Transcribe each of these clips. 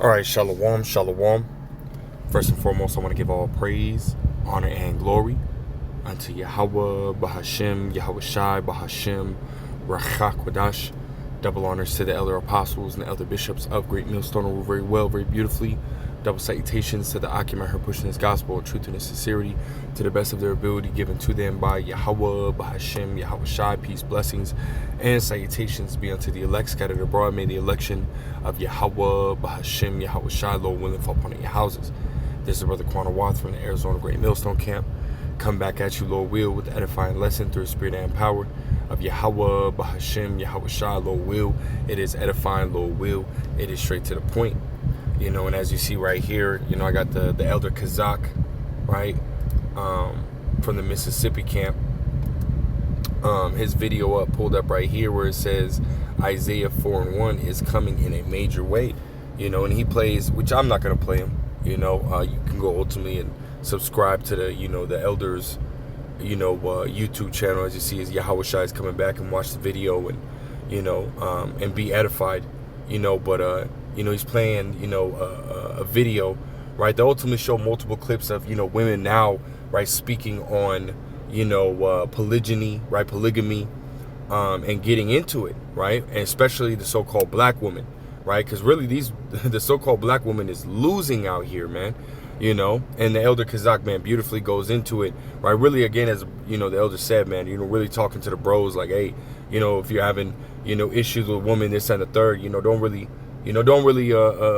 All right, shalom, shalom. First and foremost, I want to give all praise, honor, and glory unto Yahweh, Bahashem, Yahweh Shai, Bahashem, Rachak Wadash. Double honors to the elder apostles and the elder bishops of Great Millstone, who were very well, very beautifully. Double salutations to the Akim and her pushing this gospel of truth and its sincerity to the best of their ability given to them by Yahweh, Bahashem, Yahweh Shai, peace, blessings, and salutations be unto the elect scattered abroad. May the election of Yahweh, Bahashem, Yahweh Shai, Lord willing, fall upon your houses. This is Brother Quanah Wath from the Arizona Great Millstone Camp. Come back at you, Lord will, with the edifying lesson through the spirit and power of Yahweh, Bahashem, Yahweh Shai, Lord will. It is edifying, Lord will. It is straight to the point. You know, and as you see right here, you know, I got the elder Kazak, right, from the Mississippi camp. His video pulled up right here where it says Isaiah4:1 is coming in a major way, you know, and he plays, which I'm not going to play him, you know. You can go ultimately and subscribe to the, you know, the elders, you know, YouTube channel. As you see, is Yahweh Shai is coming back and watch the video and, you know, and be edified, you know, but, you know, he's playing, you know, a video, right, that ultimately show multiple clips of, you know, women now, right, speaking on, you know, polygamy, right, polygamy, and getting into it, right, and especially the so-called black woman, right, because really the so-called black woman is losing out here, man, you know, and the elder Kazak, man, beautifully goes into it, right, really, again, as, you know, the elder said, man, you know, really talking to the bros, like, hey, you know, if you're having, you know, issues with women, this and the third, you know, don't really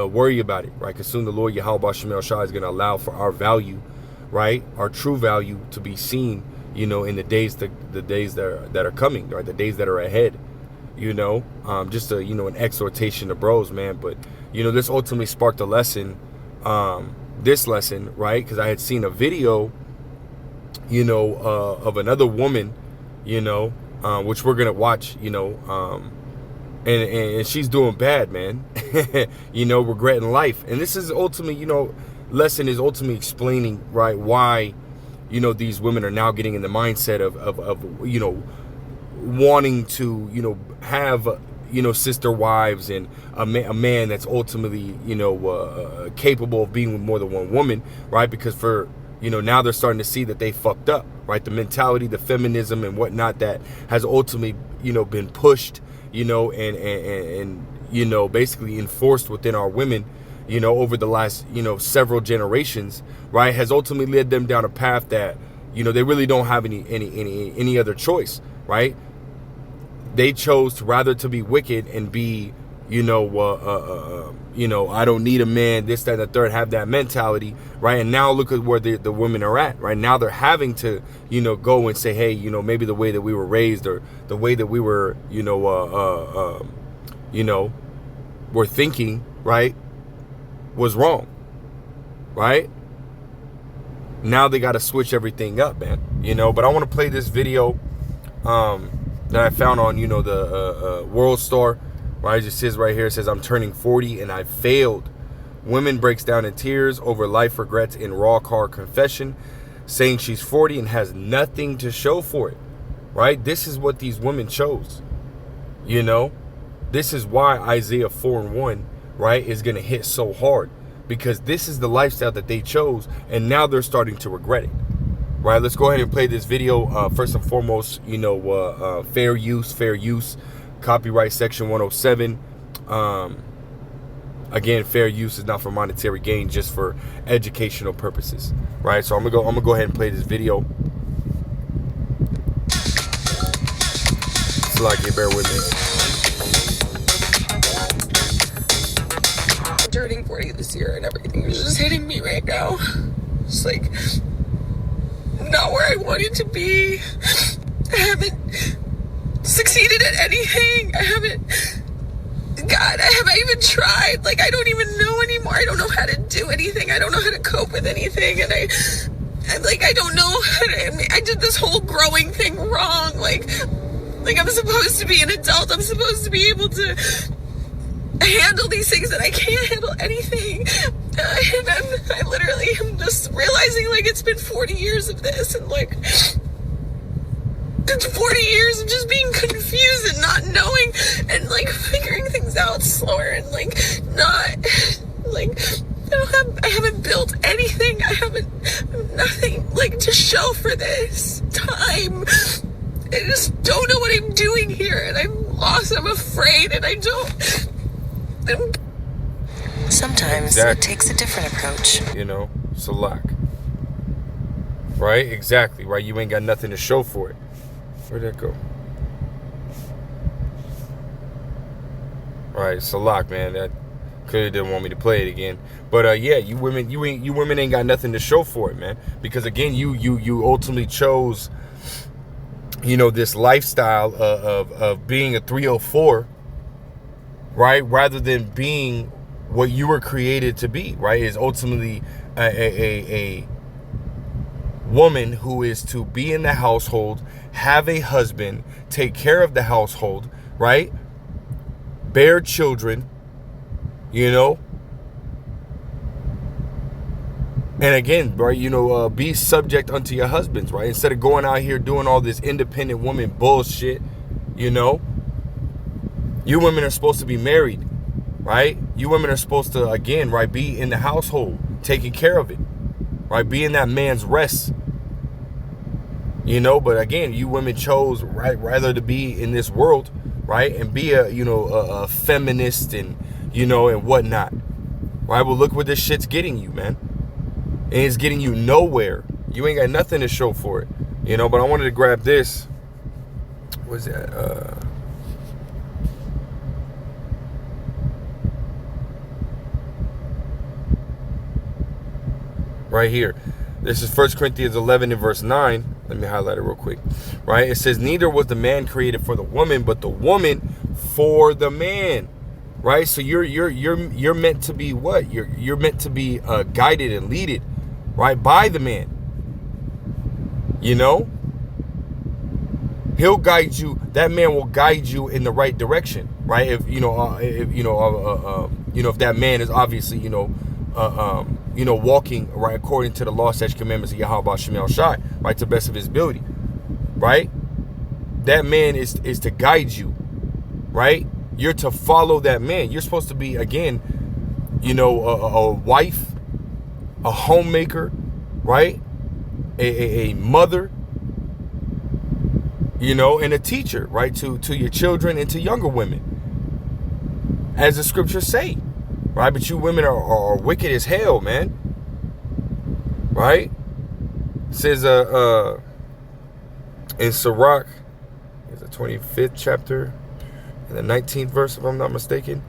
worry about it, right? Because soon the Lord Yahweh Shemel Shai is going to allow for our value, right? Our true value to be seen, you know, in the days that are coming, right? The days that are ahead, you know. Just a, you know, an exhortation to bros, man. But, you know, this ultimately sparked a lesson, this lesson, right? Because I had seen a video, you know, of another woman, you know, which we're gonna watch, you know, and she's doing bad, man. You know, regretting life. And this is ultimately, you know, lesson is ultimately explaining, right, why, you know, these women are now getting in the mindset of you know, wanting to, you know, have, you know, sister wives and a man that's ultimately, you know, capable of being with more than one woman, right? Because for, you know, now they're starting to see that they fucked up, right? The mentality, the feminism and whatnot that has ultimately, you know, been pushed, you know, and you know, basically enforced within our women, you know, over the last, you know, several generations, right, has ultimately led them down a path that, you know, they really don't have any other choice, right? They chose to rather to be wicked and be, you know, I don't need a man, this, that, and the third, have that mentality, right? And now look at where the women are at, right? Now they're having to, you know, go and say, hey, you know, maybe the way that we were raised or the way that we were, you know, were thinking, right, was wrong, right? Now they got to switch everything up, man, you know. But I want to play this video that I found on, you know, the World Star. Right, it just says right here, it says, I'm turning 40 and I failed. Women breaks down in tears over life regrets in raw car confession, saying she's 40 and has nothing to show for it. Right? This is what these women chose. You know? This is why Isaiah4:1, right, is going to hit so hard. Because this is the lifestyle that they chose, and now they're starting to regret it. Right? Let's go ahead and play this video. First and foremost, you know, fair use. Copyright section 107. Again, fair use is not for monetary gain, just for educational purposes, right? So I'm gonna go ahead and play this video. So like, bear with me. I'm turning 40 this year, and everything is just hitting me right now. It's like not where I wanted to be. I haven't succeeded at anything. I haven't even tried. Like, I don't even know anymore. I don't know how to do anything. I don't know how to cope with anything. And I don't know how to, I did this whole growing thing wrong. Like I'm supposed to be an adult. I'm supposed to be able to handle these things, and I can't handle anything. And I literally am just realizing, like, it's been 40 years of this, and like, it's 40 years of just being confused and not knowing and like figuring things out slower and like not show for this time. I just don't know what I'm doing here, and I'm lost, I'm afraid, and sometimes exactly. It takes a different approach. Salak. Right? Exactly, right? You ain't got nothing to show for it. Where'd that go? Right, Salak, man. That clearly didn't want me to play it again. But yeah, you women ain't got nothing to show for it, man. Because again, you ultimately chose, this lifestyle of being a 304, right? Rather than being what you were created to be, right? Is ultimately a woman who is to be in the household, have a husband, take care of the household, right? Bear children, and again, right, be subject unto your husbands, right? Instead of going out here doing all this independent woman bullshit, you women are supposed to be married, right? You women are supposed to, again, right, be in the household, taking care of it, right? Be in that man's rest, but again, you women chose, right, rather to be in this world, right, and be a feminist and and whatnot, right? Well, look what this shit's getting you, man. And it's getting you nowhere. You ain't got nothing to show for it, but I wanted to grab this. What's that? Right here. This is 1 Corinthians 11 and verse 9. Let me highlight it real quick. Right? It says, neither was the man created for the woman, but the woman for the man. Right? So you're meant to be what? You're meant to be guided and leaded, right, by the man. He'll guide you. That man will guide you in the right direction, right? If if that man is obviously walking right according to the law, statutes, commandments of Yahweh Shem Shai, right, to the best of his ability, right? That man is to guide you, right? You're to follow that man. You're supposed to be, again, a wife, a homemaker, right? A mother, and a teacher, right, to your children and to younger women, as the scriptures say. Right, but you women are wicked as hell, man. Right? It says in Sirach, it's the 25th chapter, in the 19th verse, if I'm not mistaken.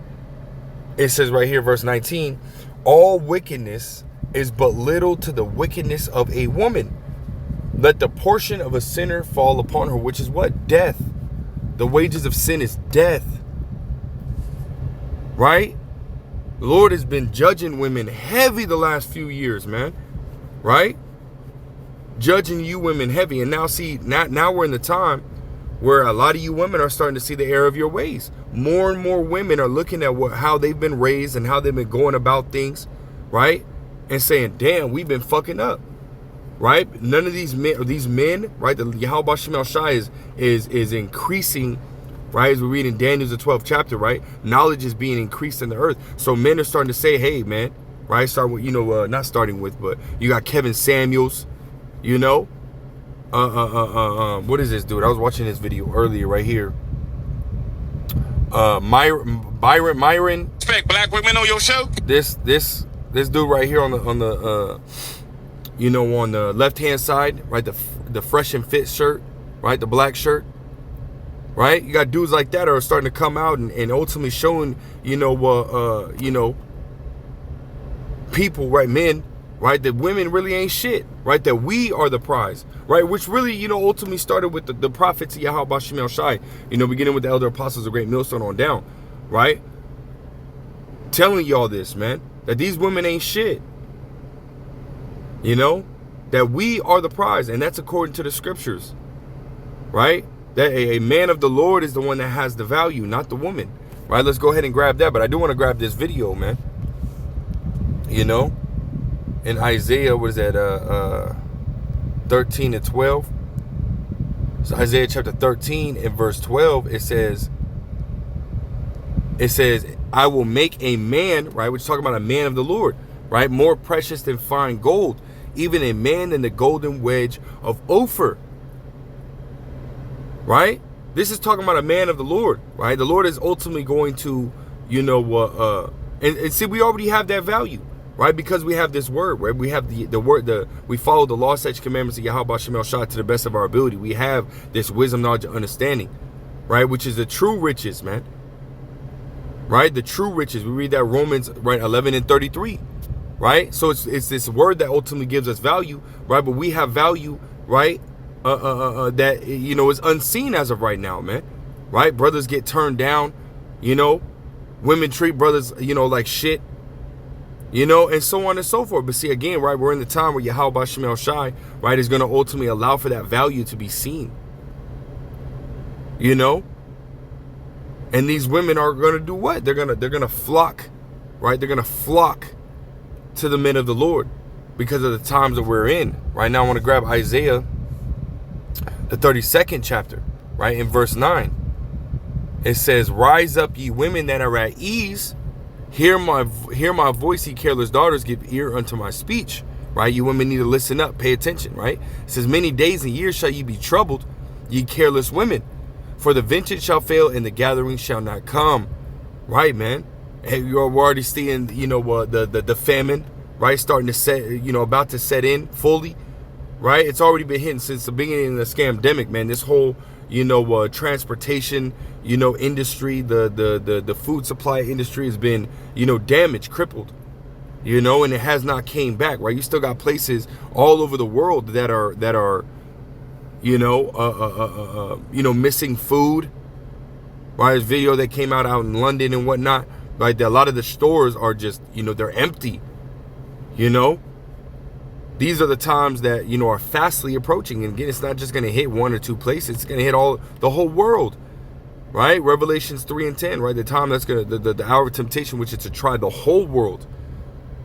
It says right here, verse 19, all wickedness is but little to the wickedness of a woman. Let the portion of a sinner fall upon her, which is what? Death. The wages of sin is death. Right? The Lord has been judging women heavy the last few years, man. Right? Judging you women heavy. And now now we're in the time where a lot of you women are starting to see the error of your ways. More and more women are looking at how they've been raised and how they've been going about things, right? And saying, damn, we've been fucking up. Right? None of these men, right? The Yahweh Shem Shai is increasing. Right, as we read in Daniel's the 12th chapter, right? Knowledge is being increased in the earth. So men are starting to say, hey, man, right? Starting with, not starting with, but you got Kevin Samuels, what is this dude? I was watching this video earlier right here. Byron. Respect black women on your show. This dude right here on the on the left-hand side, right? The fresh and fit shirt, right? The black shirt. Right, you got dudes like that are starting to come out and ultimately showing, people, right, men, right, that women really ain't shit, right, that we are the prize, right, which really, ultimately started with the prophets of Yahweh Shem Shai, beginning with the elder apostles of Great Millstone on down, right, telling y'all this, man, that these women ain't shit, that we are the prize, and that's according to the scriptures, right? That a man of the Lord is the one that has the value, not the woman. Right? Let's go ahead and grab that. But I do want to grab this video, man. In Isaiah, what is that? 13 and 12. So Isaiah chapter 13 and verse 12, it says, I will make a man, right? We're talking about a man of the Lord, right? More precious than fine gold, even a man in the golden wedge of Ophir. Right? This is talking about a man of the Lord, right? The Lord is ultimately going to, and see, we already have that value, right? Because we have this word, right? We have the word, we follow the law, statutes, commandments of Yahweh Shem El Shai to the best of our ability. We have this wisdom, knowledge, and understanding, right? Which is the true riches, man. Right? The true riches. We read that Romans, right, 11 and 33, right? So it's this word that ultimately gives us value, right? But we have value, right? That, is unseen as of right now, man. Right? Brothers get turned down, women treat brothers, like shit, and so on and so forth. But see, again, right, we're in the time where Yahweh Shem El Shai, right, is going to ultimately allow for that value to be seen, and these women are going to do what? They're going to flock, right? They're going to flock to the men of the Lord because of the times that we're in. Right now, I want to grab Isaiah, the 32nd chapter, right, in verse 9. It says, "Rise up, ye women that are at ease. Hear my voice, ye careless daughters. Give ear unto my speech." Right? You women need to listen up, pay attention, right? It says, "Many days and years shall ye be troubled, ye careless women. For the vintage shall fail and the gathering shall not come." Right, man? And we're already seeing, the famine, right? Starting to set, about to set in fully, right? It's already been hitting since the beginning of the scamdemic, man. This whole, transportation, industry, the food supply industry has been, damaged, crippled, and it has not came back, right? You still got places all over the world that are missing food. Right, this video that came out in London and whatnot, right? A lot of the stores are just, they're empty. These are the times that, are fastly approaching. And again, it's not just going to hit one or two places. It's going to hit the whole world, right? Revelations 3 and 10, right? The time that's going to, the hour of temptation, which is to try the whole world,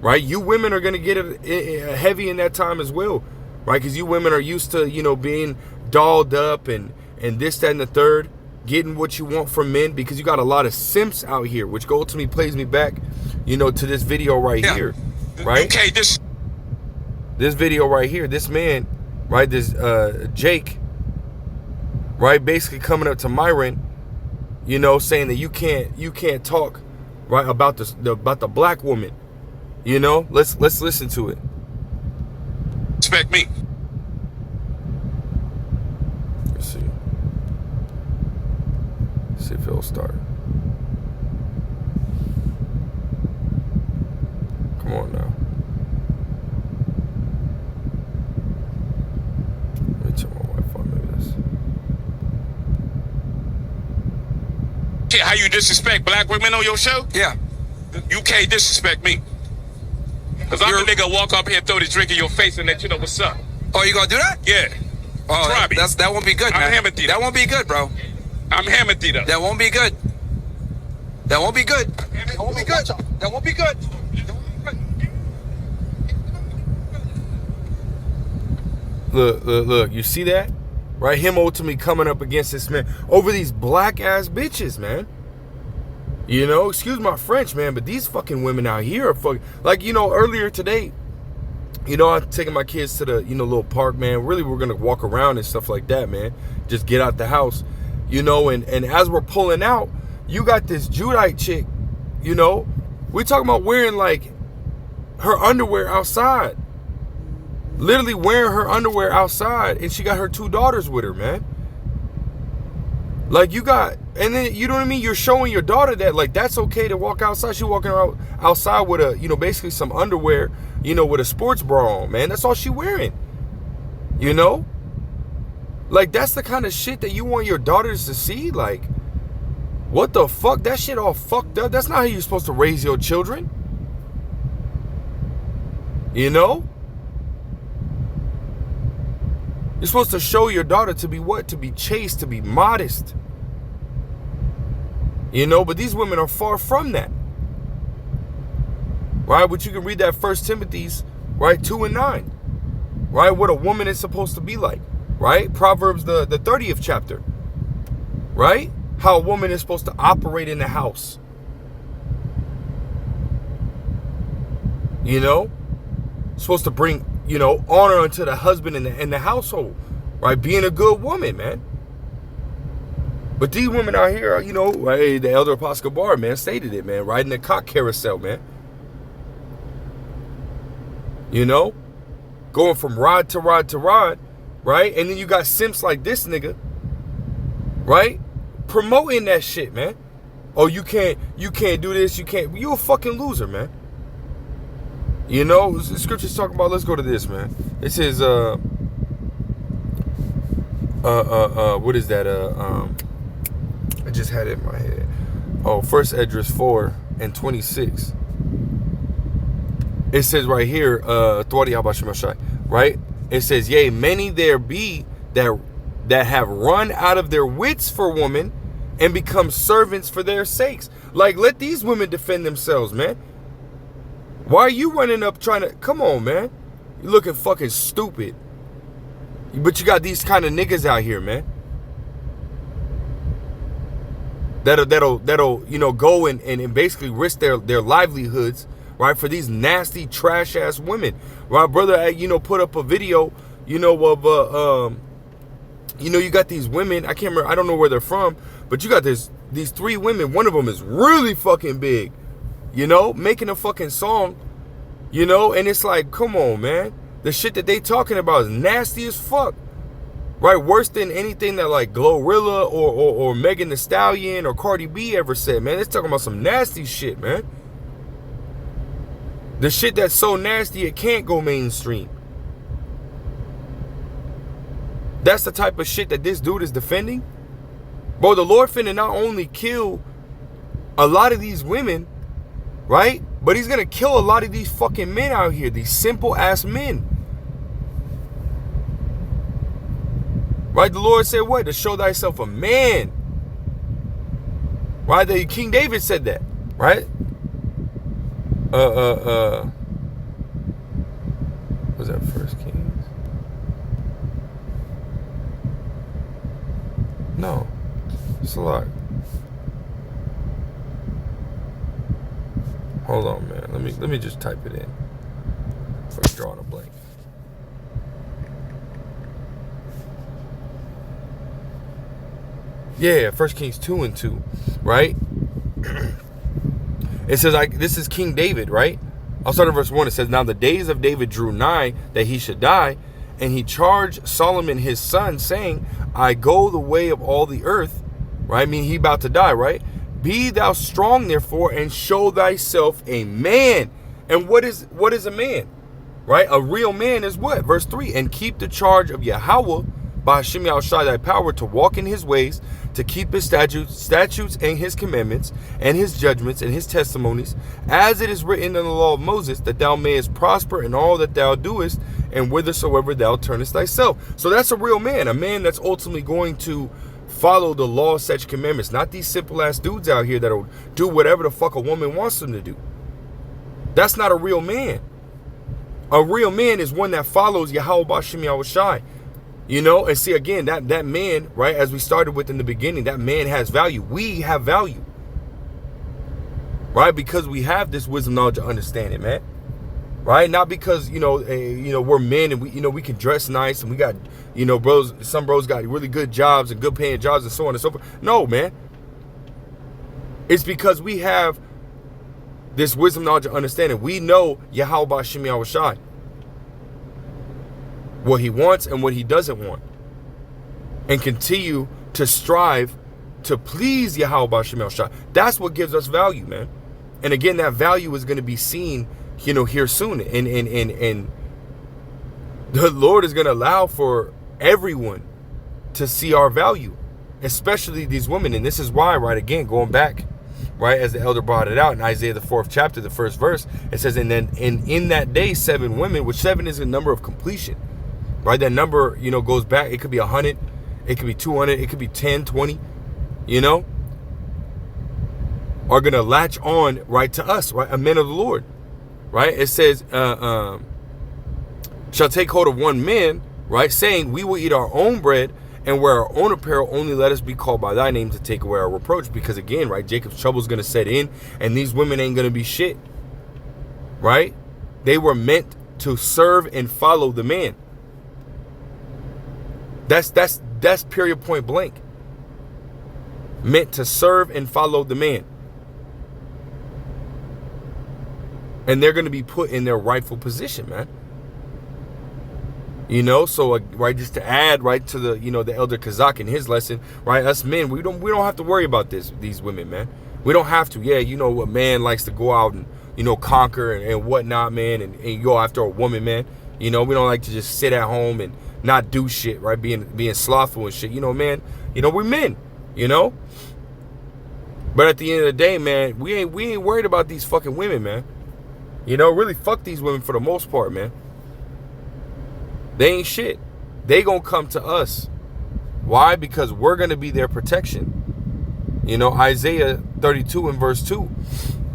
right? You women are going to get it heavy in that time as well, right? Because you women are used to, being dolled up and this, that, and the third, getting what you want from men, because you got a lot of simps out here, which ultimately plays me back, to this video right here, right? Okay, this video right here, this man, right, this Jake, right, basically coming up to Myron, saying that you can't talk, right, about the black woman, let's listen to it. Respect me. Let's see if it'll start. Come on now. Let me turn my Wi-Fi, maybe this. Yeah, how you disrespect black women on your show? Yeah. You can't disrespect me. Because I'm the nigga walk up here, throw the drink in your face and let you know what's up. Oh, you gonna do that? Yeah. Oh, that won't be good, man. That won't be good, bro. I'm hammered up. That won't be good. That won't be good. That won't be good. That won't be good. Look, you see that? Right? Him ultimately coming up against this man over these black ass bitches, man. Excuse my French, man, but these fucking women out here are fucking, like, earlier today, I'm taking my kids to the, little park, man. Really, we're going to walk around and stuff like that, man. Just get out the house, and as we're pulling out, you got this Judite chick, we're talking about wearing, like, her underwear outside. Literally wearing her underwear outside, and she got her 2 daughters with her, man. Like, and then, you know what I mean? You're showing your daughter that, like, that's okay to walk outside. She walking around outside with a, basically some underwear, with a sports bra on, man. That's all she wearing, Like, that's the kind of shit that you want your daughters to see? Like, what the fuck? That shit all fucked up. That's not how you're supposed to raise your children. You're supposed to show your daughter to be what? To be chaste, to be modest. But these women are far from that. Right? But you can read that 1 Timothy's, right, 2 and 9. Right? What a woman is supposed to be like. Right? Proverbs, the 30th chapter. Right? How a woman is supposed to operate in the house. Supposed to bring, honor unto the husband in the household, right? Being a good woman, man. But these women out here, right, the elder Apostle Bar, man, stated it, man, riding the cock carousel, man. Going from rod to rod to rod, right? And then you got simps like this nigga, right? Promoting that shit, man. Oh, you can't do this, you a fucking loser, man. The scripture's talking about, let's go to this, man. It says, what is that? I just had it in my head. Oh, 1 Esdras 4 and 26. It says right here, right? It says, yea, many there be that have run out of their wits for woman and become servants for their sakes. Like, let these women defend themselves, man. Why are you running up trying to, come on, man. You're looking fucking stupid. But you got these kind of niggas out here, man. That'll go and basically risk their livelihoods, right, for these nasty trash ass women. Right, brother, put up a video, of you got these women, I can't remember, I don't know where they're from, but you got these 3 women, one of them is really fucking big, making a fucking song, and it's like, come on, man. The shit that they talking about is nasty as fuck. Right, worse than anything that like Glorilla or Megan Thee Stallion or Cardi B ever said, man. It's talking about some nasty shit, man. The shit that's so nasty it can't go mainstream. That's the type of shit that this dude is defending. Bro, the Lord finna not only kill a lot of these women, right? But he's gonna kill a lot of these fucking men out here, these simple ass men. Right? The Lord said what? To show thyself a man. Right? King David said that. Right? Was that First Kings? No. It's a lot. Hold on, man. Let me just type it in. I'm drawing a blank. Yeah, 1 Kings 2 and 2, right? It says, this is King David, right? I'll start at verse 1. It says, now the days of David drew nigh that he should die, and he charged Solomon his son, saying, I go the way of all the earth, right? I mean, he about to die, right? Be thou strong, therefore, and show thyself a man. And what is a man, right? A real man is what? Verse 3, and keep the charge of Yahweh, by Hashem Yahushai thy power, to walk in his ways, to keep his statutes and his commandments, and his judgments and his testimonies, as it is written in the law of Moses, that thou mayest prosper in all that thou doest, and whithersoever thou turnest thyself. So that's a real man, a man that's ultimately going to follow the law, such commandments, not these simple ass dudes out here that'll do whatever the fuck a woman wants them to do. That's not a real man. A real man is one that follows Yahweh B'Shem Yahushai. And see, again, that man, right, as we started with in the beginning, that man has value. We have value, right? Because we have this wisdom, knowledge, and understanding, man, right? Not because, we're men and we can dress nice and we got, bros, some bros got really good jobs and good paying jobs and so on and so forth. No, man. It's because we have this wisdom, knowledge, and understanding. We know Yahweh B'Shem Yahushai, what he wants and what he doesn't want, and continue to strive to please Yahweh B'Shem Yahushai. That's what gives us value, man. And again, that value is going to be seen, here soon. And the Lord is going to allow for everyone to see our value, especially these women. And this is why, right, again, going back, right, as the elder brought it out in Isaiah the 4th chapter, the 1st verse, it says, and then in that day 7 women, which 7 is a number of completion. Right, that number, goes back. It could be 100, it could be 200, it could be 10, 20, are going to latch on, right, to us, right, a men of the Lord, right? It says, shall take hold of one man, right, saying, we will eat our own bread and wear our own apparel, only let us be called by thy name to take away our reproach. Because again, right, Jacob's trouble is going to set in, and these women ain't going to be shit, right? They were meant to serve and follow the man. That's period, point blank. Meant to serve and follow the man. And they're going to be put in their rightful position, man. You know, so right, just to add right to the, you know, the elder Kazak in his lesson, right? Us men, we don't have to worry about these women, man. We don't have to. Yeah, you know, a man likes to go out and, you know, conquer and whatnot, man, and go after a woman, man. You know, we don't like to just sit at home and not do shit, right? Being slothful and shit. You know, man, you know, we're men, you know? But at the end of the day, man, we ain't worried about these fucking women, man. You know, really fuck these women for the most part, man. They ain't shit. They gonna come to us. Why? Because we're gonna be their protection. You know, Isaiah 32 and verse 2.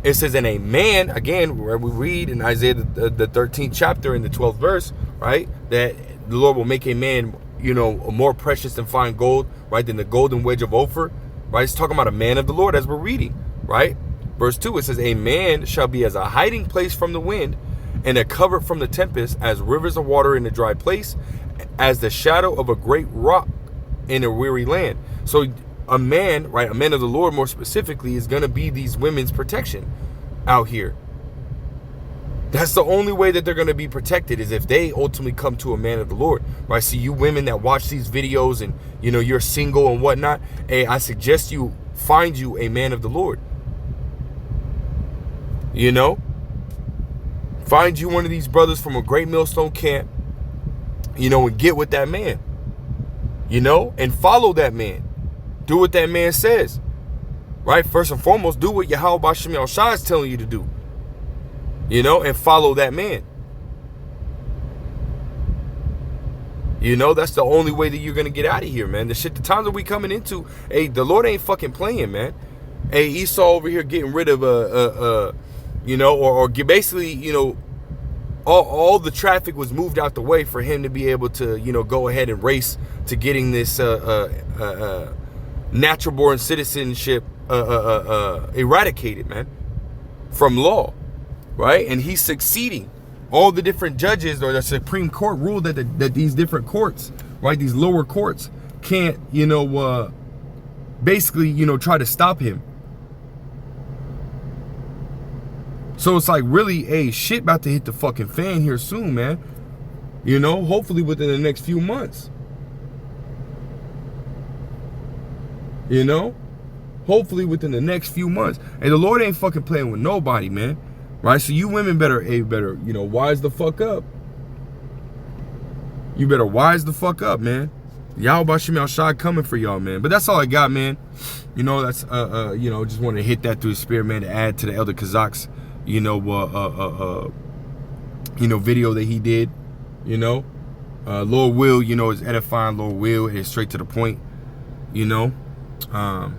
It says, and a man, again, where we read in Isaiah the 13th chapter in the 12th verse, right? That the Lord will make a man, you know, more precious than fine gold, right? Than the golden wedge of Ophir, right? It's talking about a man of the Lord as we're reading, right? Verse 2, it says, a man shall be as a hiding place from the wind and a covert from the tempest, as rivers of water in a dry place, as the shadow of a great rock in a weary land. So a man, right, a man of the Lord more specifically, is going to be these women's protection out here. That's the only way that they're going to be protected, is if they ultimately come to a man of the Lord, right? See, you women that watch these videos and, you know, you're single and whatnot, hey, I suggest you find you a man of the Lord. You know, find you one of these brothers from a great millstone camp, you know, and get with that man, you know, and follow that man. Do what that man says, right? First and foremost, do what Yahweh B'Shem Yahushua is telling you to do, you know, and follow that man. You know, that's the only way that you're going to get out of here, man. The times that we coming into, hey, the Lord ain't fucking playing, man. Hey, Esau over here getting rid of you know, or basically, you know, all the traffic was moved out the way for him to be able to, you know, go ahead and race to getting this natural born citizenship eradicated, man, from law, right? And he's succeeding. All the different judges, or the Supreme Court ruled that these different courts, right, these lower courts can't, you know, basically, you know, try to stop him. So it's like, really, hey, shit about to hit the fucking fan here soon, man. You know, hopefully within the next few months. You know? Hopefully within the next few months. And the Lord ain't fucking playing with nobody, man. Right? So you women better, you know, wise the fuck up. You better wise the fuck up, man. Yahweh B'Shem Yahushua coming for y'all, man. But that's all I got, man. You know, that's, you know, just wanted to hit that through the spirit, man, to add to the Elder Kazak's, you know, video that he did, you know. Lord will, you know, is edifying. Lord will is straight to the point, you know. I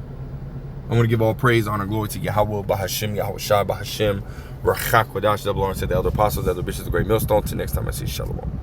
want to give all praise, honor, glory to Yahweh, Bahashem, Yahweh Shai, Bahashem, Rachak, Wadash, double honor to the elder apostles, the elder bishops, the great millstone. Till next time I see Shalom.